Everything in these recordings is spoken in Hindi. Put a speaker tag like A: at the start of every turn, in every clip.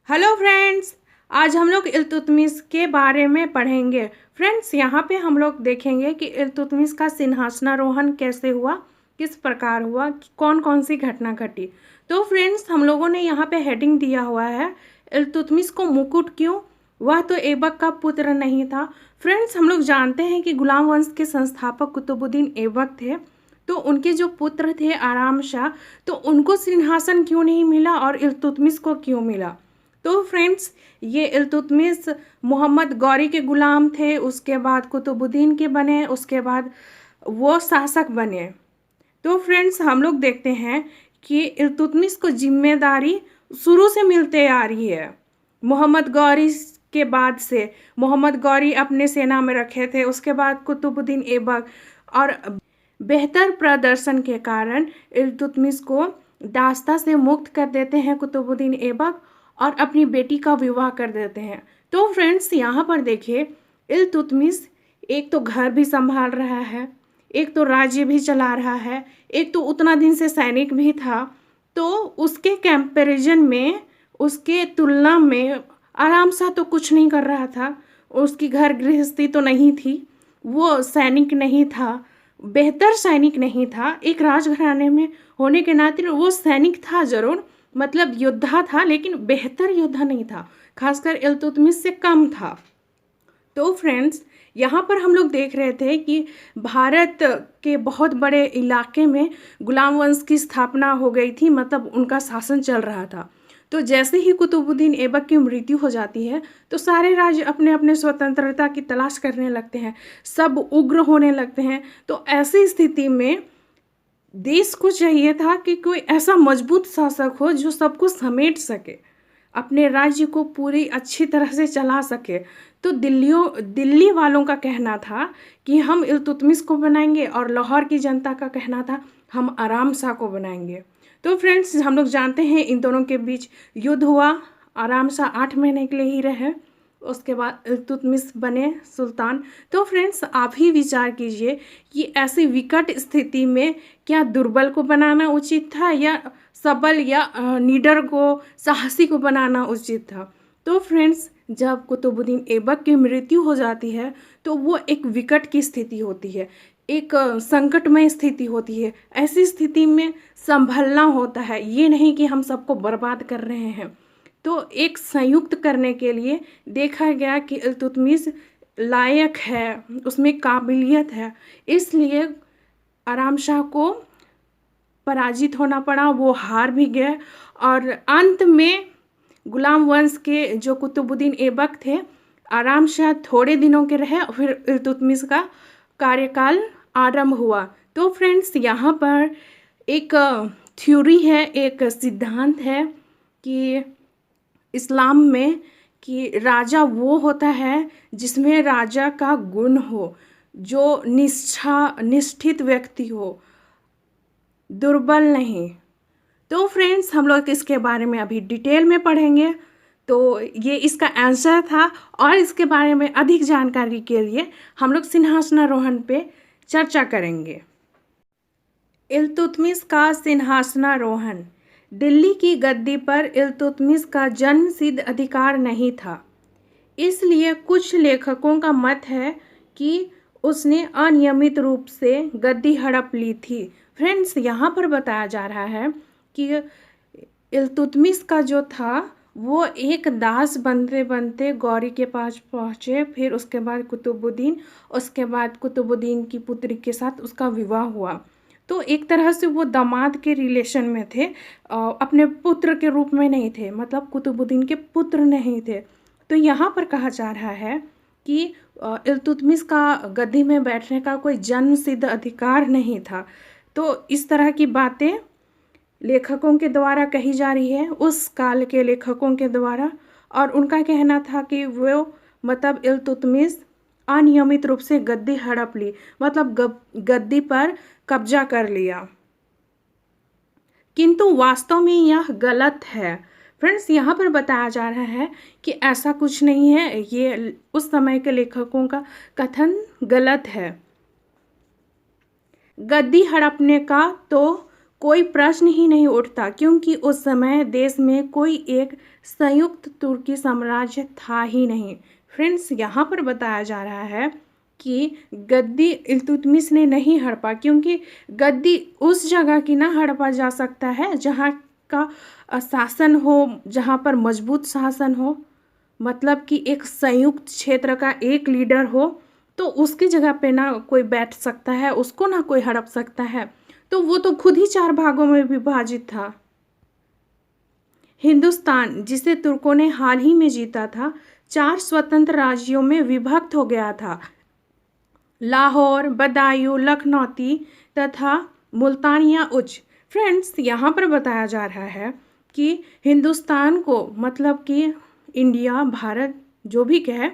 A: हेलो फ्रेंड्स, आज हम लोग इल्तुतमिश के बारे में पढ़ेंगे। फ्रेंड्स, यहाँ पे हम लोग देखेंगे कि इल्तुतमिश का सिंहासनारोहण कैसे हुआ, किस प्रकार हुआ, कौन कौन सी घटना घटी। तो फ्रेंड्स, हम लोगों ने यहाँ पे हेडिंग दिया हुआ है इल्तुतमिश को मुकुट क्यों, वह तो ऐबक का पुत्र नहीं था। फ्रेंड्स, हम लोग जानते हैं कि गुलाम वंश के संस्थापक कुतुबुद्दीन ऐबक थे। तो उनके जो पुत्र थे आराम शाह, तो उनको सिंहासन क्यों नहीं मिला और इल्तुतमिश को क्यों मिला। तो फ्रेंड्स, ये इल्तुतमिश मोहम्मद गौरी के गुलाम थे, उसके बाद कुतुबुद्दीन के बने, उसके बाद वो शासक बने। तो फ्रेंड्स, हम लोग देखते हैं कि इल्तुतमिश को जिम्मेदारी शुरू से मिलते आ रही है। मोहम्मद गौरी के बाद से मोहम्मद गौरी अपने सेना में रखे थे, उसके बाद कुतुबुद्दीन ऐबक, और बेहतर प्रदर्शन के कारण इल्तुतमिश को दास्ता से मुक्त कर देते हैं कुतुबुद्दीन ऐबक और अपनी बेटी का विवाह कर देते हैं। तो फ्रेंड्स, यहाँ पर देखिए, इल्तुतमिश एक तो घर भी संभाल रहा है, एक तो राज्य भी चला रहा है, एक तो उतना दिन से सैनिक भी था। तो उसके कंपैरिजन में, उसके तुलना में आराम सा तो कुछ नहीं कर रहा था। उसकी घर गृहस्थी तो नहीं थी, वो सैनिक नहीं था, बेहतर सैनिक नहीं था। एक राजघराने में होने के नाते वो सैनिक था ज़रूर, मतलब योद्धा था, लेकिन बेहतर योद्धा नहीं था, खासकर इल्तुतमिश से कम था। तो फ्रेंड्स, यहाँ पर हम लोग देख रहे थे कि भारत के बहुत बड़े इलाके में गुलाम वंश की स्थापना हो गई थी, मतलब उनका शासन चल रहा था। तो जैसे ही कुतुबुद्दीन ऐबक की मृत्यु हो जाती है, तो सारे राज्य अपने अपने स्वतंत्रता की तलाश करने लगते हैं, सब उग्र होने लगते हैं। तो ऐसी स्थिति में देश को चाहिए था कि कोई ऐसा मजबूत शासक हो जो सबको समेट सके, अपने राज्य को पूरी अच्छी तरह से चला सके। तो दिल्ली वालों का कहना था कि हम इल्तुतमिश को बनाएंगे, और लाहौर की जनता का कहना था हम आराम शाह को बनाएंगे। तो फ्रेंड्स, हम लोग जानते हैं इन दोनों के बीच युद्ध हुआ। आराम शाह 8 महीने के लिए ही रहे, उसके बाद इल्तुतमिश बने सुल्तान। तो फ्रेंड्स, आप ही विचार कीजिए कि ऐसी विकट स्थिति में क्या दुर्बल को बनाना उचित था, या सबल या निडर को, साहसी को बनाना उचित था। तो फ्रेंड्स, जब कुतुबुद्दीन ऐबक की मृत्यु हो जाती है, तो वो एक विकट की स्थिति होती है, एक संकटमय स्थिति होती है। ऐसी स्थिति में संभलना होता है, ये नहीं कि हम सबको बर्बाद कर रहे हैं। तो एक संयुक्त करने के लिए देखा गया कि इल्तुतमिश लायक है, उसमें काबिलियत है, इसलिए आराम शाह को पराजित होना पड़ा, वो हार भी गए। और अंत में गुलाम वंश के जो कुतुबुद्दीन ऐबक थे, आराम शाह थोड़े दिनों के रहे, फिर इल्तुतमिश का कार्यकाल आरंभ हुआ। तो फ्रेंड्स, यहाँ पर एक थ्योरी है, एक सिद्धांत है कि इस्लाम में, कि राजा वो होता है जिसमें राजा का गुण हो, जो निष्ठित व्यक्ति हो, दुर्बल नहीं। तो फ्रेंड्स, हम लोग इसके बारे में अभी डिटेल में पढ़ेंगे। तो ये इसका आंसर था, और इसके बारे में अधिक जानकारी के लिए हम लोग सिंहासनारोहण पे चर्चा करेंगे। इल्तुतमिश का सिंहासनारोहण। दिल्ली की गद्दी पर इल्तुतमिश का जन्म सिद्ध अधिकार नहीं था, इसलिए कुछ लेखकों का मत है कि उसने अनियमित रूप से गद्दी हड़प ली थी। फ्रेंड्स, यहाँ पर बताया जा रहा है कि इल्तुतमिश का जो था, वो एक दास बनते बनते गौरी के पास पहुँचे, फिर उसके बाद कुतुबुद्दीन, उसके बाद कुतुबुद्दीन की पुत्री के साथ उसका विवाह हुआ। तो एक तरह से वो दामाद के रिलेशन में थे, अपने पुत्र के रूप में नहीं थे, मतलब कुतुबुद्दीन के पुत्र नहीं थे। तो यहाँ पर कहा जा रहा है कि इल्तुतमिश का गद्दी में बैठने का कोई जन्म सिद्ध अधिकार नहीं था। तो इस तरह की बातें लेखकों के द्वारा कही जा रही है, उस काल के लेखकों के द्वारा, और उनका कहना था कि वो, मतलब इल्तुतमिश अनियमित रूप से गद्दी हड़प ली, मतलब गद्दी पर कब्जा कर लिया। किंतु वास्तव में यह गलत है। फ्रेंड्स, यहाँ पर बताया जा रहा है कि ऐसा कुछ नहीं है, ये उस समय के लेखकों का कथन गलत है। गद्दी हड़पने का तो कोई प्रश्न ही नहीं उठता, क्योंकि उस समय देश में कोई एक संयुक्त तुर्की साम्राज्य था ही नहीं। फ्रेंड्स, यहाँ पर बताया जा रहा है कि गद्दी इल्तुतमिश ने नहीं हड़पा, क्योंकि गद्दी उस जगह की ना हड़पा जा सकता है जहाँ का शासन हो, जहाँ पर मजबूत शासन हो, मतलब कि एक संयुक्त क्षेत्र का एक लीडर हो, तो उसकी जगह पे ना कोई बैठ सकता है, उसको ना कोई हड़प सकता है। तो वो तो खुद ही 4 भागों में विभाजित था। हिंदुस्तान, जिसे तुर्कों ने हाल ही में जीता था, 4 स्वतंत्र राज्यों में विभक्त हो गया था। लाहौर, बदायूं, लखनौती तथा मुल्तानिया उच्च। फ्रेंड्स, यहाँ पर बताया जा रहा है कि हिंदुस्तान को, मतलब कि इंडिया, भारत जो भी कहे,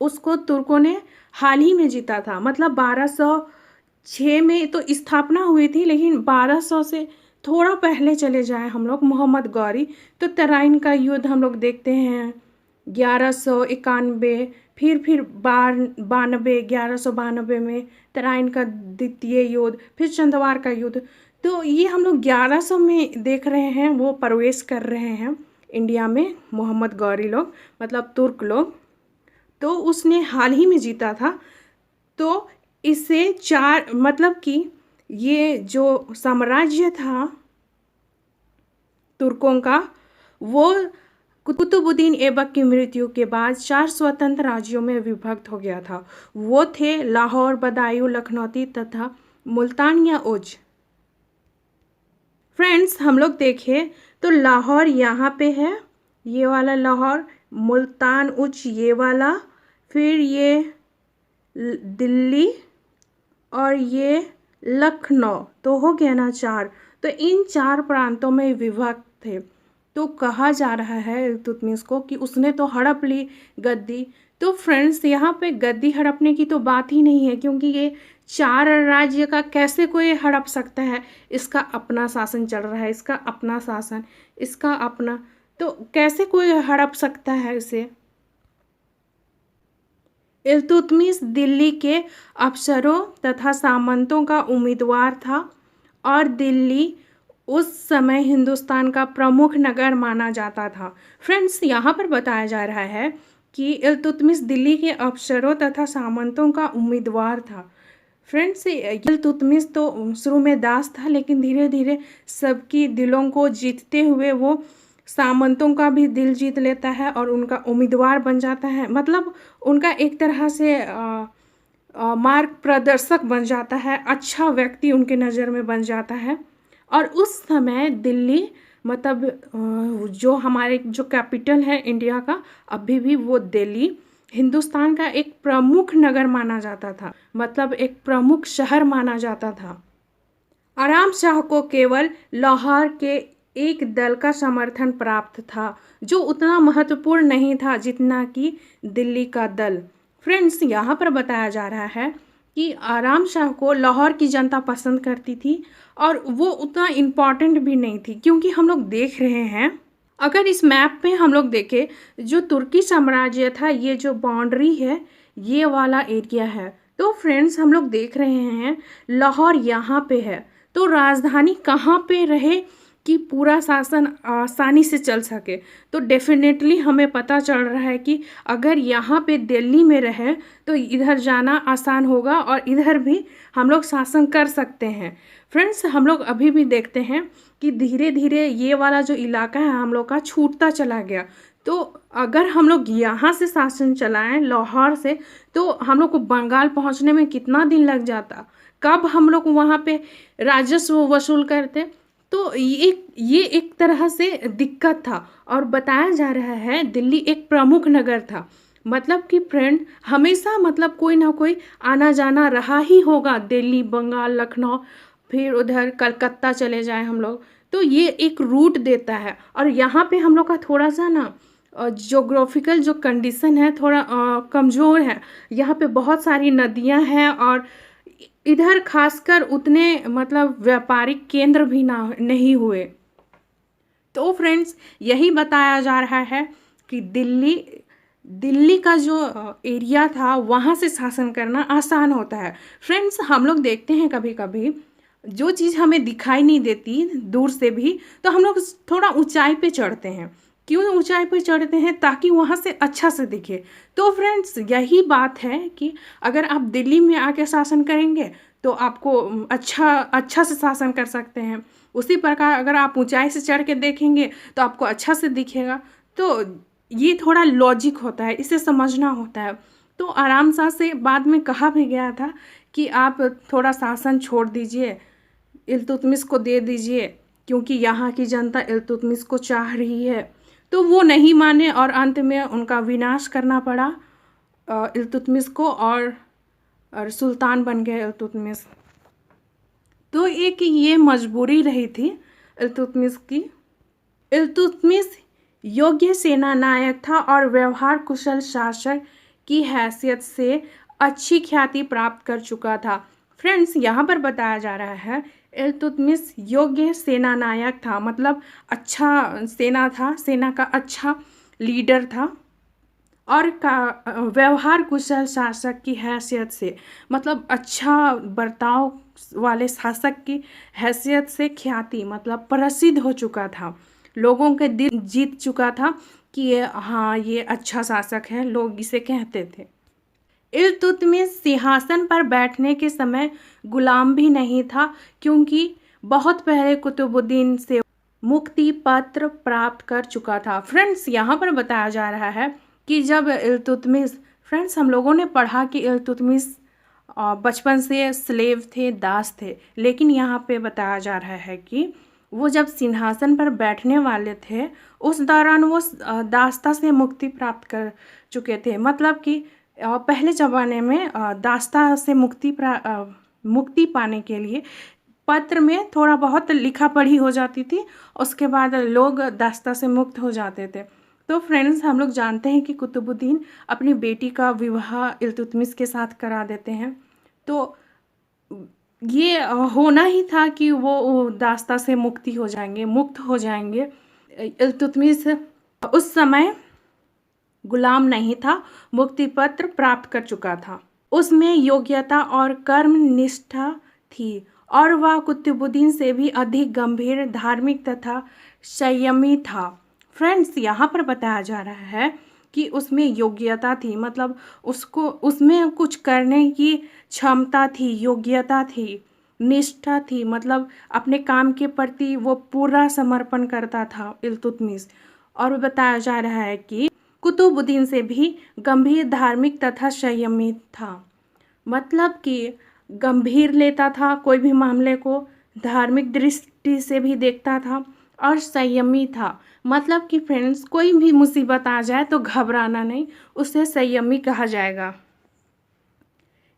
A: उसको तुर्कों ने हाल ही में जीता था। मतलब 1206 में तो स्थापना हुई थी, लेकिन 1200 से थोड़ा पहले चले जाए हम लोग, मोहम्मद गौरी, तो तराइन का युद्ध हम लोग देखते हैं 1191, फिर 1192 में तराइन का द्वितीय युद्ध, फिर चंदवार का युद्ध। तो ये हम लोग 1100 में देख रहे हैं, वो प्रवेश कर रहे हैं इंडिया में मोहम्मद गौरी लोग, मतलब तुर्क लोग। तो उसने हाल ही में जीता था। तो इससे 4, मतलब कि ये जो साम्राज्य था तुर्कों का, वो कुतुबुद्दीन ऐबक की मृत्यु के बाद 4 स्वतंत्र राज्यों में विभक्त हो गया था। वो थे लाहौर, बदायूं, लखनौती तथा मुल्तानिया उच्च। फ्रेंड्स, हम लोग देखें तो लाहौर यहाँ पे है, ये वाला लाहौर, मुल्तान उच्च ये वाला, फिर ये दिल्ली और ये लखनऊ, तो हो गया ना 4। तो इन 4 प्रांतों में विभक्त थे। तो कहा जा रहा है इल्तुतमिश को कि उसने तो हड़प ली गद्दी। तो फ्रेंड्स, यहाँ पे गद्दी हड़पने की तो बात ही नहीं है, क्योंकि ये 4 राज्य का कैसे कोई हड़प सकता है। इसका अपना शासन चल रहा है, इसका अपना शासन, इसका अपना, तो कैसे कोई हड़प सकता है इसे। इल्तुतमिश दिल्ली के अफसरों तथा सामंतों का उम्मीदवार था, और दिल्ली उस समय हिंदुस्तान का प्रमुख नगर माना जाता था। फ्रेंड्स, यहाँ पर बताया जा रहा है कि इल्तुतमिश दिल्ली के अफसरों तथा सामंतों का उम्मीदवार था। फ्रेंड्स, इल्तुतमिश तो शुरू में दास था, लेकिन धीरे धीरे सबकी दिलों को जीतते हुए वो सामंतों का भी दिल जीत लेता है और उनका उम्मीदवार बन जाता है। मतलब उनका एक तरह से मार्ग प्रदर्शक बन जाता है, अच्छा व्यक्ति उनके नज़र में बन जाता है। और उस समय दिल्ली, मतलब जो हमारे जो कैपिटल है इंडिया का, अभी भी वो दिल्ली हिंदुस्तान का एक प्रमुख नगर माना जाता था, मतलब एक प्रमुख शहर माना जाता था। आराम शाह को केवल लाहौर के एक दल का समर्थन प्राप्त था, जो उतना महत्वपूर्ण नहीं था जितना कि दिल्ली का दल। फ्रेंड्स, यहाँ पर बताया जा रहा है कि आराम शाह को लाहौर की जनता पसंद करती थी, और वो उतना इम्पॉर्टेंट भी नहीं थी, क्योंकि हम लोग देख रहे हैं, अगर इस मैप में हम लोग देखें, जो तुर्की साम्राज्य था, ये जो बाउंड्री है, ये वाला एरिया है। तो फ्रेंड्स, हम लोग देख रहे हैं लाहौर यहाँ पे है, तो राजधानी कहाँ पे रहे कि पूरा शासन आसानी से चल सके। तो डेफिनेटली हमें पता चल रहा है कि अगर यहाँ पे दिल्ली में रहे तो इधर जाना आसान होगा, और इधर भी हम लोग शासन कर सकते हैं। फ्रेंड्स, हम लोग अभी भी देखते हैं कि धीरे धीरे ये वाला जो इलाका है हम लोग का छूटता चला गया। तो अगर हम लोग यहाँ से शासन चलाएं लाहौर से, तो हम लोग को बंगाल पहुँचने में कितना दिन लग जाता, कब हम लोग वहाँ पे राजस्व वसूल करते। तो ये एक तरह से दिक्कत था। और बताया जा रहा है दिल्ली एक प्रमुख नगर था, मतलब कि फ्रेंड हमेशा, मतलब कोई ना कोई आना जाना रहा ही होगा, दिल्ली, बंगाल, लखनऊ, फिर उधर कलकत्ता चले जाएं हम लोग, तो ये एक रूट देता है। और यहाँ पे हम लोग का थोड़ा सा ना जोग्राफिकल जो कंडीशन है थोड़ा कमज़ोर है। यहाँ पे बहुत सारी नदियाँ हैं, और इधर खासकर उतने मतलब व्यापारिक केंद्र भी नहीं हुए। तो फ्रेंड्स, यही बताया जा रहा है कि दिल्ली का जो एरिया था वहाँ से शासन करना आसान होता है। फ्रेंड्स, हम लोग देखते हैं कभी कभी जो चीज़ हमें दिखाई नहीं देती दूर से भी, तो हम लोग थोड़ा ऊंचाई पे चढ़ते हैं। क्यों ऊंचाई पे चढ़ते हैं? ताकि वहाँ से अच्छा से दिखे। तो फ्रेंड्स यही बात है कि अगर आप दिल्ली में आके शासन करेंगे तो आपको अच्छा से शासन कर सकते हैं। उसी प्रकार अगर आप ऊंचाई से चढ़ के देखेंगे तो आपको अच्छा से दिखेगा। तो ये थोड़ा लॉजिक होता है, इसे समझना होता है। तो आराम से बाद में कहा भी गया था कि आप थोड़ा शासन छोड़ दीजिए, इल्तुतमिश को दे दीजिए, क्योंकि यहाँ की जनता इल्तुतमिश को चाह रही है। तो वो नहीं माने और अंत में उनका विनाश करना पड़ा इल्तुतमिश को, और सुल्तान बन गए इल्तुतमिश। तो एक ये मजबूरी रही थी इल्तुतमिश की। इल्तुतमिश योग्य सेना नायक था और व्यवहार कुशल शासक की हैसियत से अच्छी ख्याति प्राप्त कर चुका था। फ्रेंड्स यहाँ पर बताया जा रहा है इल्तुतमिश योग्य सेना नायक था, मतलब अच्छा सेना था, सेना का अच्छा लीडर था, और का व्यवहार कुशल शासक की हैसियत से, मतलब अच्छा बर्ताव वाले शासक की हैसियत से ख्याति मतलब प्रसिद्ध हो चुका था, लोगों के दिल जीत चुका था कि ये अच्छा शासक है, लोग इसे कहते थे। इल्तुतमिश सिंहासन पर बैठने के समय गुलाम भी नहीं था, क्योंकि बहुत पहले कुतुबुद्दीन से मुक्ति पत्र प्राप्त कर चुका था। फ्रेंड्स यहाँ पर बताया जा रहा है कि जब इल्तुतमिश, फ्रेंड्स हम लोगों ने पढ़ा कि इल्तुतमिश बचपन से स्लेव थे, दास थे, लेकिन यहाँ पे बताया जा रहा है कि वो जब सिंहासन पर बैठने वाले थे उस दौरान वो दासता से मुक्ति प्राप्त कर चुके थे। मतलब कि पहले ज़माने में दासता से मुक्ति पाने के लिए पत्र में थोड़ा बहुत लिखा पढ़ी हो जाती थी, उसके बाद लोग दासता से मुक्त हो जाते थे। तो फ्रेंड्स हम लोग जानते हैं कि कुतुबुद्दीन अपनी बेटी का विवाह इल्तुतमिश के साथ करा देते हैं। तो ये होना ही था कि वो दासता से मुक्त हो जाएंगे। इल्तुतमिश उस समय गुलाम नहीं था, मुक्ति पत्र प्राप्त कर चुका था, उसमें योग्यता और कर्म निष्ठा थी, और वह कुतुबुद्दीन से भी अधिक गंभीर, धार्मिक तथा संयमी था। फ्रेंड्स यहाँ पर बताया जा रहा है कि उसमें योग्यता थी, मतलब उसमें कुछ करने की क्षमता थी, योग्यता थी, निष्ठा थी, मतलब अपने काम के प्रति वो पूरा समर्पण करता था इल्तुतमिश। और बताया जा रहा है कि कुतुबुद्दीन से भी गंभीर, धार्मिक तथा संयमी था, मतलब कि गंभीर लेता था कोई भी मामले को, धार्मिक दृष्टि से भी देखता था, और संयमी था, मतलब कि फ्रेंड्स कोई भी मुसीबत आ जाए तो घबराना नहीं, उसे संयमी कहा जाएगा।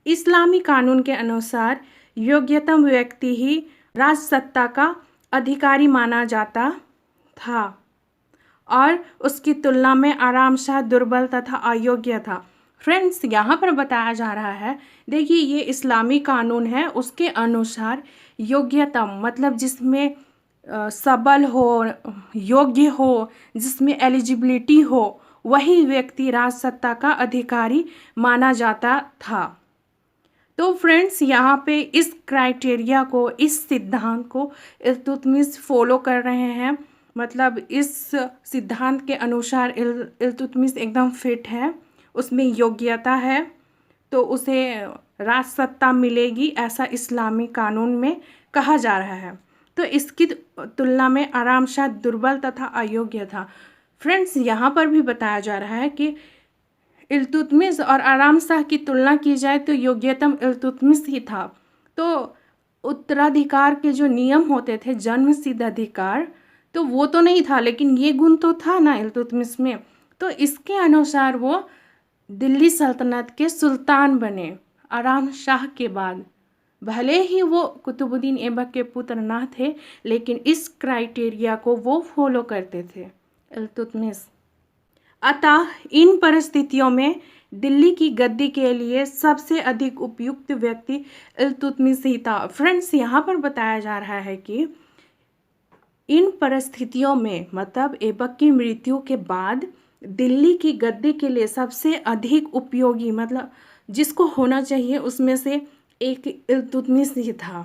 A: इस्लामी कानून के अनुसार योग्यतम व्यक्ति ही राजसत्ता का अधिकारी माना जाता था, और उसकी तुलना में आराम शाह दुर्बल तथा अयोग्य था। फ्रेंड्स यहाँ पर बताया जा रहा है, देखिए ये इस्लामी कानून है, उसके अनुसार योग्यतम मतलब जिसमें सबल हो, योग्य हो, जिसमें एलिजिबिलिटी हो, वही व्यक्ति राजसत्ता का अधिकारी माना जाता था। तो फ्रेंड्स यहाँ पे इस क्राइटेरिया को, इस सिद्धांत को इल्तुतमिश फॉलो कर रहे हैं, मतलब इस सिद्धांत के अनुसार इल्तुतमिश एकदम फिट है, उसमें योग्यता है, तो उसे राजसत्ता मिलेगी, ऐसा इस्लामी कानून में कहा जा रहा है। तो इसकी तुलना में आराम शाह दुर्बल तथा अयोग्य था। फ्रेंड्स यहाँ पर भी बताया जा रहा है कि इल्तुतमिश और आराम शाह की तुलना की जाए तो योग्यतम इल्तुतमिश ही था। तो उत्तराधिकार के जो नियम होते थे, जन्म सिद्ध अधिकार, तो वो तो नहीं था, लेकिन ये गुण तो था ना इल्तुतमिश में। तो इसके अनुसार वो दिल्ली सल्तनत के सुल्तान बने आराम शाह के बाद। भले ही वो कुतुबुद्दीन ऐबक के पुत्र ना थे, लेकिन इस क्राइटेरिया को वो फॉलो करते थे इल्तुतमिश। अतः इन परिस्थितियों में दिल्ली की गद्दी के लिए सबसे अधिक उपयुक्त व्यक्ति इल्तुतमिश ही था। फ्रेंड्स यहाँ पर बताया जा रहा है कि इन परिस्थितियों में, मतलब ऐबक की मृत्यु के बाद दिल्ली की गद्दी के लिए सबसे अधिक उपयोगी, मतलब जिसको होना चाहिए उसमें से एक इल्तुतमिश ही था।